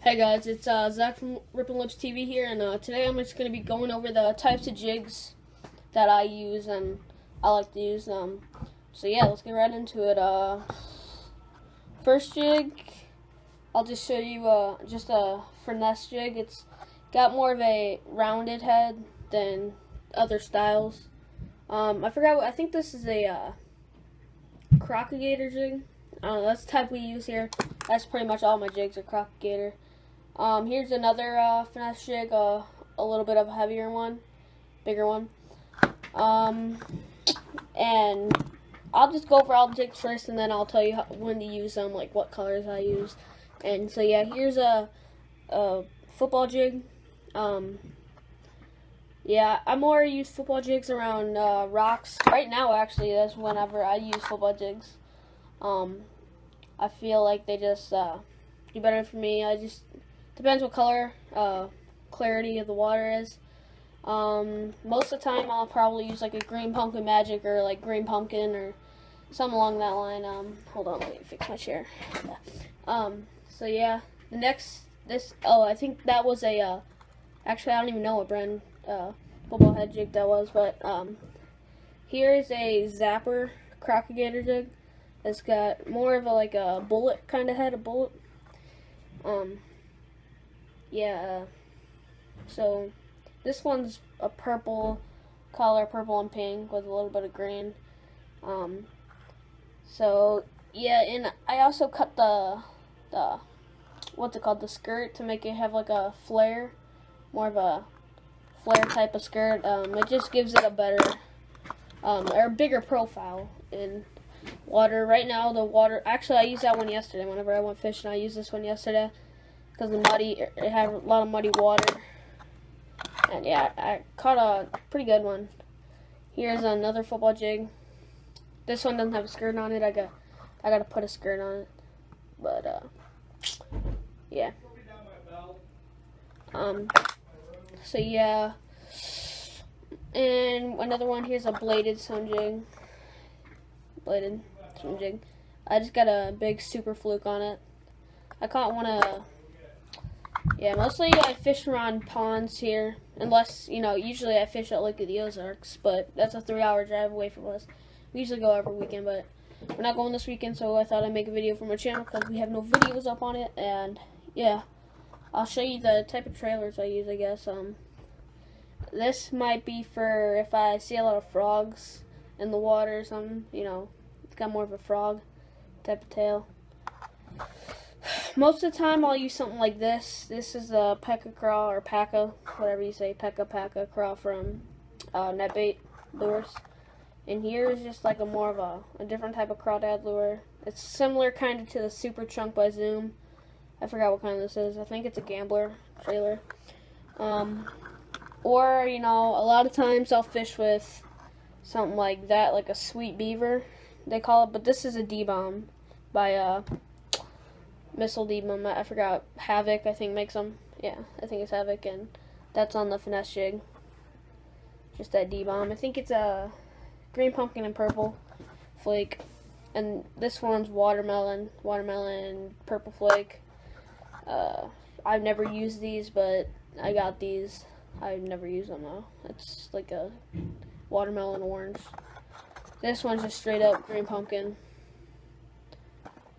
Hey guys, it's Zach from Rippin' Lips TV here, and today I'm just going to be going over the types of jigs that I use and I like to use. So yeah, let's get right into it. First jig, I'll just show you just a finesse jig. It's got more of a rounded head than other styles. I forgot, I think this is a crocagator jig. That's the type we use here. That's pretty much all my jigs are crocagator. Here's another finesse jig, a little bit of a heavier one, bigger one. And I'll just go over all the jigs first, and then I'll tell you when to use them, like what colors I use. And so yeah, here's a football jig. Yeah, I more use football jigs around rocks. Right now, actually, that's whenever I use football jigs. I feel like they just do better for me. Depends what color, clarity of the water is. Most of the time, I'll probably use like a green pumpkin magic or like green pumpkin or something along that line. Hold on, let me fix my chair. Yeah. So yeah, the next, I think that was actually I don't even know what brand football head jig that was, but here's a zapper crocagator jig. It's got more of a bullet kind of head, a bullet. Yeah, so this one's a purple color, purple and pink with a little bit of green. So yeah, and I also cut the what's it called, the skirt, to make it have like a flare, more of a flare type of skirt. It just gives it a better or bigger profile in water. Right now the water, actually I used that one yesterday whenever I went fishing. I used this one yesterday because it had a lot of muddy water, and yeah, I caught a pretty good one. Here's another football jig. This one doesn't have a skirt on it. I gotta put a skirt on it, but yeah. So yeah, and another one. Here's a bladed swim jig. I just got a big super fluke on it. I caught one yeah, mostly I fish around ponds here, unless, usually I fish at Lake of the Ozarks, but that's a 3-hour drive away from us. We usually go every weekend, but we're not going this weekend, so I thought I'd make a video for my channel because we have no videos up on it. And yeah, I'll show you the type of trailers I use, I guess. This might be for if I see a lot of frogs in the water or something, it's got more of a frog type of tail. Most of the time I'll use something like this. This is a Pekka craw, or Packa, whatever you say, Pekka craw from NetBait lures. And here is just like more of a different type of crawdad lure. It's similar kind of to the Super Chunk by Zoom. I forgot what kind this is. I think it's a gambler trailer. Or, a lot of times I'll fish with something like that, like a sweet beaver, they call it. But this is a D-bomb by Missile D-bomb. I forgot. Havoc, I think, makes them. Yeah, I think it's Havoc, and that's on the finesse jig. Just that D-bomb. I think it's a green pumpkin and purple flake, and this one's watermelon, purple flake. I've never used these, but I got these. I've never used them though. It's like a watermelon orange. This one's just straight up green pumpkin.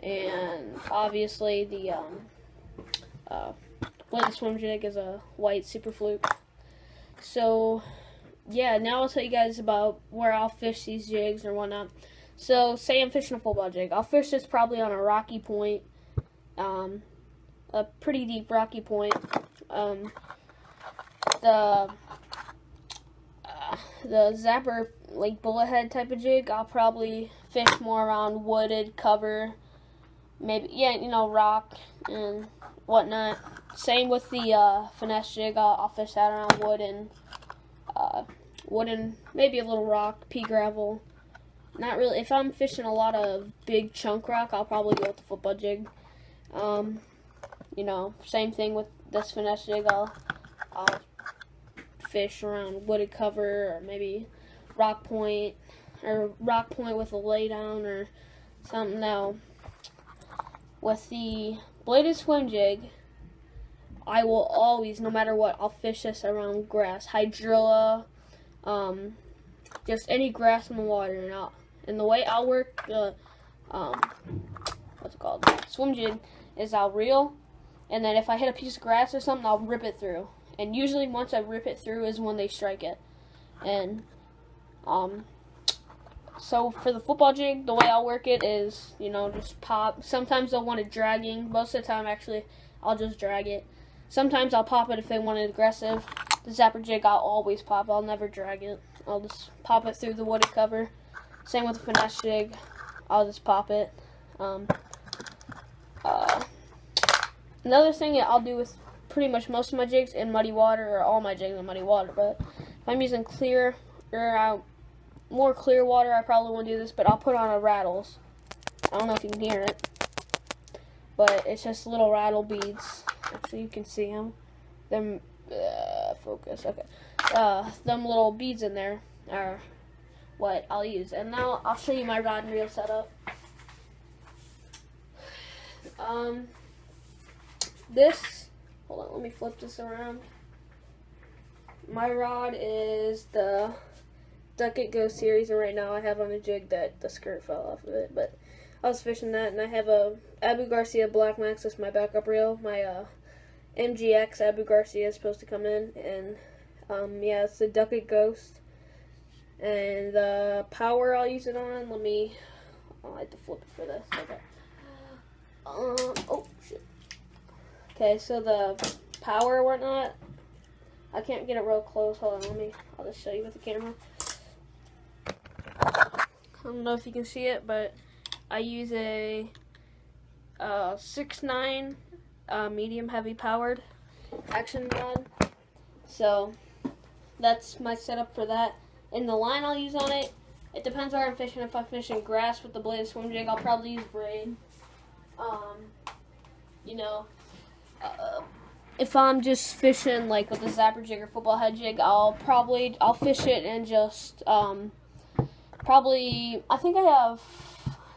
And obviously the bladed swim jig is a white super fluke. So yeah, now I'll tell you guys about where I'll fish these jigs or whatnot. So say I'm fishing a football jig. I'll fish this probably on a rocky point, a pretty deep rocky point. The zapper, like bullet head type of jig, I'll probably fish more around wooded cover, maybe, yeah, rock and whatnot. Same with the finesse jig. I'll fish that around wood and maybe a little rock, pea gravel. Not really. If I'm fishing a lot of big chunk rock, I'll probably go with the football jig. Same thing with this finesse jig. I'll fish around wooded cover, or maybe rock point with a lay down or something. Now with the bladed swim jig, I will always, no matter what, I'll fish this around grass, hydrilla, just any grass in the water. And the way I'll work what's it called, swim jig, is I'll reel, and then if I hit a piece of grass or something, I'll rip it through. And usually once I rip it through is when they strike it. And so for the football jig, the way I'll work it is, just pop. Sometimes they'll want it dragging. Most of the time, actually, I'll just drag it. Sometimes I'll pop it if they want it aggressive. The zapper jig, I'll always pop. I'll never drag it. I'll just pop it through the wooded cover. Same with the finesse jig. I'll just pop it. Another thing that I'll do with pretty much most of my jigs in muddy water, or all my jigs in muddy water, but if I'm using clear or more clear water, I probably won't do this, but I'll put on a rattles. I don't know if you can hear it, but it's just little rattle beads. Actually, you can see them. Focus. Okay. Them little beads in there are what I'll use. And now I'll show you my rod and reel setup. Hold on, let me flip this around. My rod is the Duck It Go series, and right now I have on a jig that the skirt fell off of it, but I was fishing that, and I have a Abu Garcia Black Max. That's my backup reel. My MGX Abu Garcia is supposed to come in, and yeah, it's the Duck It Ghost. And the power I'll use it on, I'll have to flip it for this. Okay. Oh shit. Okay, so the power or whatnot, I can't get it real close. Hold on, I'll just show you with the camera. I don't know if you can see it, but I use a 6.9 medium heavy powered action rod. So that's my setup for that. And the line I'll use on it, it depends where I'm fishing. If I'm fishing grass with the bladed swim jig, I'll probably use braid. If I'm just fishing like with the zapper jig or football head jig, I'll fish it and just I think I have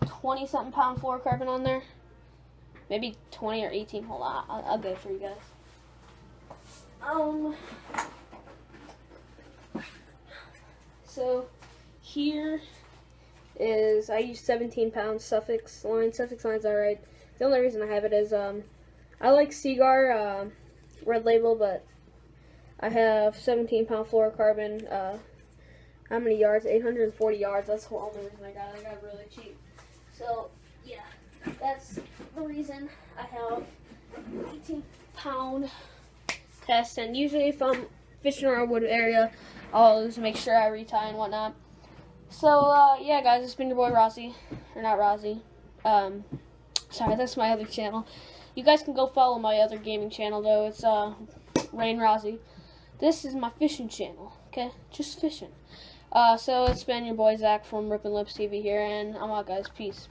20-something pound fluorocarbon on there, maybe 20 or 18. Hold on, I'll go for you guys. So here is, I use 17-pound Suffix line. Suffix line's alright. The only reason I have it is I like Seagar Red Label, but I have 17-pound fluorocarbon. How many yards? 840 yards. That's the only reason I got it. I got it really cheap. So yeah, that's the reason I have 18-pound test. And usually if I'm fishing around a wood area, I'll just make sure I retie and whatnot. So yeah, guys, it's been your boy Rozzy, or not Rozzy. Sorry, that's my other channel. You guys can go follow my other gaming channel though. It's Rain Rozzy. This is my fishing channel. Okay, just fishing. So it's been your boy Zach from Rippin' Lips TV here, and I'm out, guys. Peace.